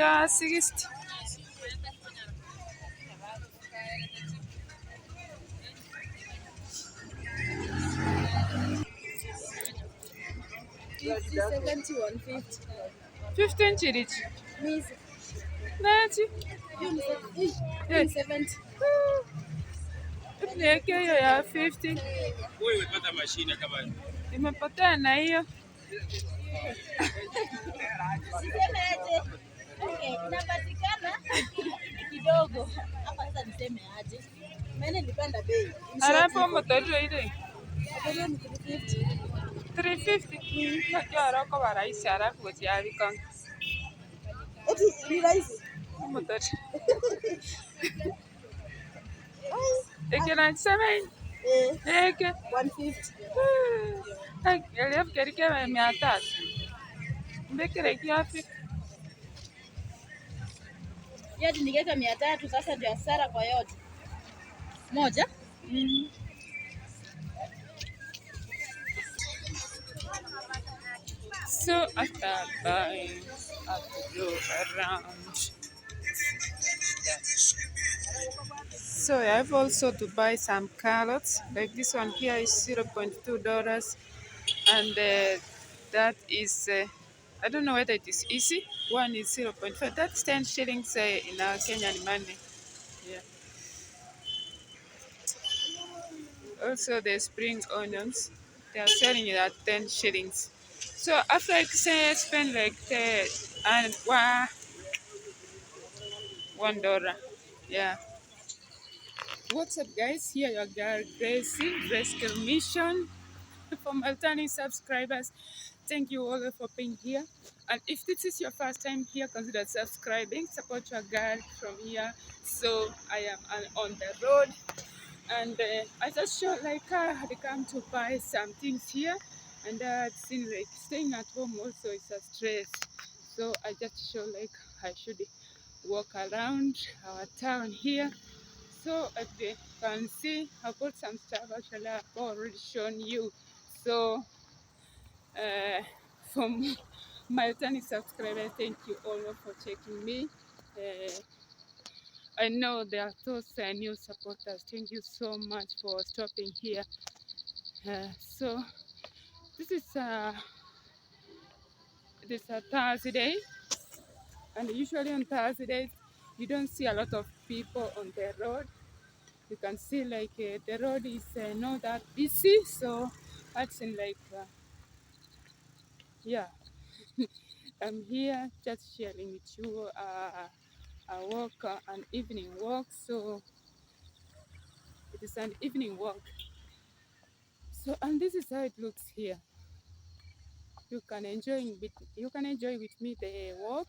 Yeah, 60. Seventy 150. 15 chirich. Miss, Nachi. hiyo Hey. ni 70. Niweke hiyo ya 50. Wewe umepata mashine kama hiyo. Imepotea na hiyo. Niseme aje? Okay, inapatikana kidogo. Hapa sasa niseme aje? Maana nilipanda bei. Alafu motorio ile Ndio ni 350. 350. Najua roko wa rahisi alafu usiavi kong. Eti ni rahisi. Motorio. Eke 97. Eke. 150. Elifu kerike 300. Mbekere kiafi. Yote ningeka 300 sasa ndio hasara kwa yote. Moja. So after buying, I have to go around. So I have also to buy some carrots. Like this one here is $0.2, and that is I don't know whether it is easy. One is 0.5. That's 10 shillings in our Kenyan money. Yeah. Also the spring onions, they are selling it at 10 shillings. So after I say spend like and $1. Yeah. What's up, guys? Here your girl Gracie, Rescue Mission. For my returning subscribers, thank you all for being here. And if this is your first time here, consider subscribing. Support your girl from here. So I am on the road, and I just show like I had come to buy some things here, and I'd seen like staying at home also is a stress. So I just show like I should walk around our town here. So as you can see, I bought some stuff actually I've already shown you. So from my returning subscribers, thank you all for checking me. I know there are those new supporters. Thank you so much for stopping here. So this is a Thursday, and usually on Thursdays you don't see a lot of people on the road. You can see like the road is not that busy, so that's in like yeah. I'm here just sharing with you a walk, an evening walk. So it is an evening walk. So and this is how it looks here. You can enjoy with me the walk,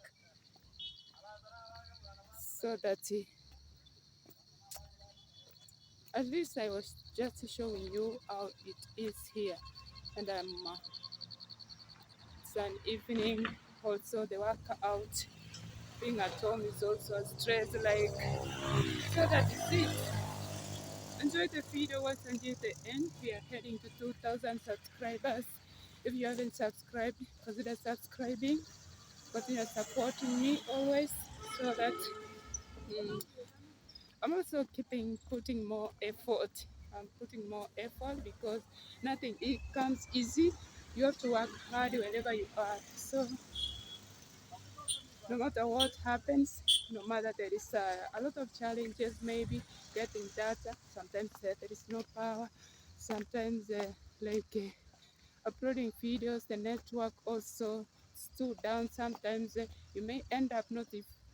so that at least I was just showing you how it is here. And it's an evening. Also the workout, being at home is also a stress, like, so that is it. Enjoy the video, watch until the end. We are heading to 2,000 subscribers. If you haven't subscribed, consider subscribing. Continue supporting me always, so that I'm also putting more effort. I'm putting more effort because nothing comes easy. You have to work hard wherever you are. So no matter what happens, no matter there is a lot of challenges, maybe getting data, sometimes there is no power, sometimes uploading videos, the network also stood down. Sometimes you may end up not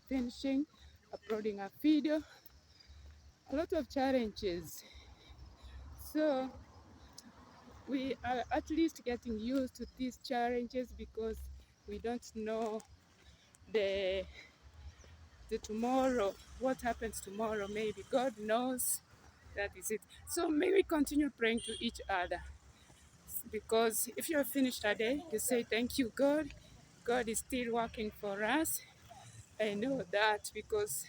finishing uploading a video, a lot of challenges. So we are at least getting used to these challenges because we don't know the tomorrow, what happens tomorrow. Maybe God knows. That is it. So may we continue praying to each other, because if you're finished a day, you say thank you, God. God is still working for us. I know that because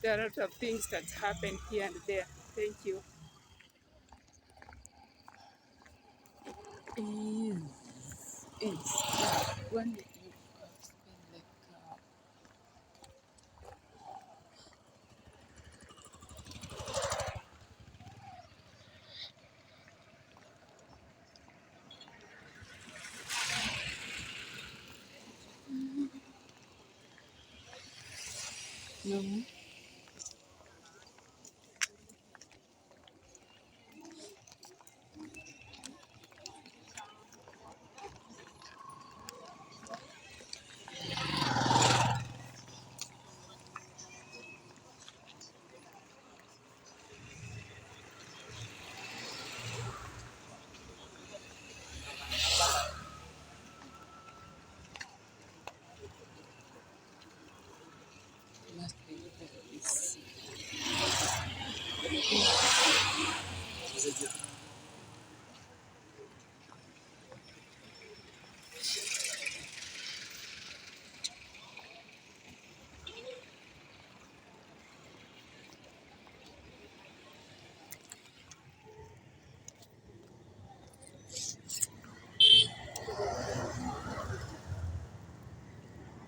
there are a lot of things that happen here and there. Thank you. Is when you spend like No. Must be this.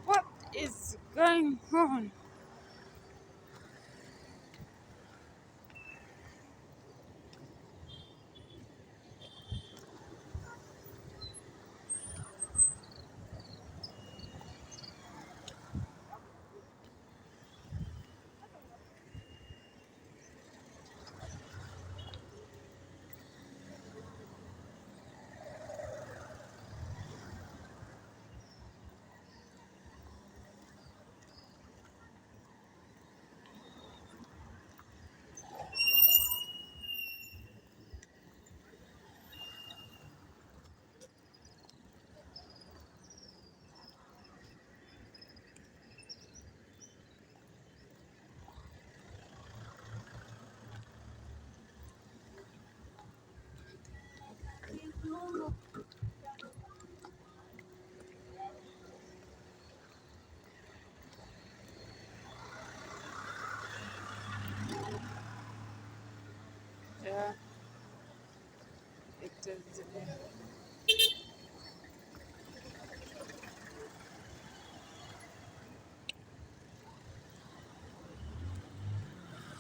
What is going on? Yeah, it is.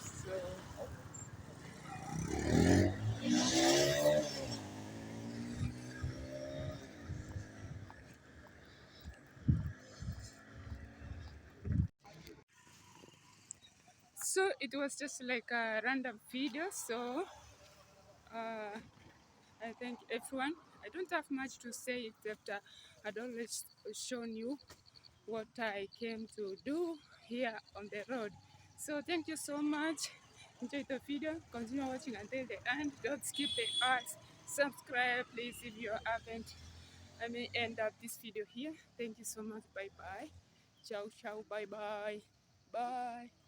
So, so it was just like a random video. So uh, I thank everyone. I don't have much to say except I'd always shown you what I came to do here on the road. So thank you so much. Enjoy the video. Continue watching until the end. Don't skip the ads. Subscribe, please, if you haven't. I may end up this video here. Thank you so much. Bye bye. Ciao, ciao. Bye bye. Bye.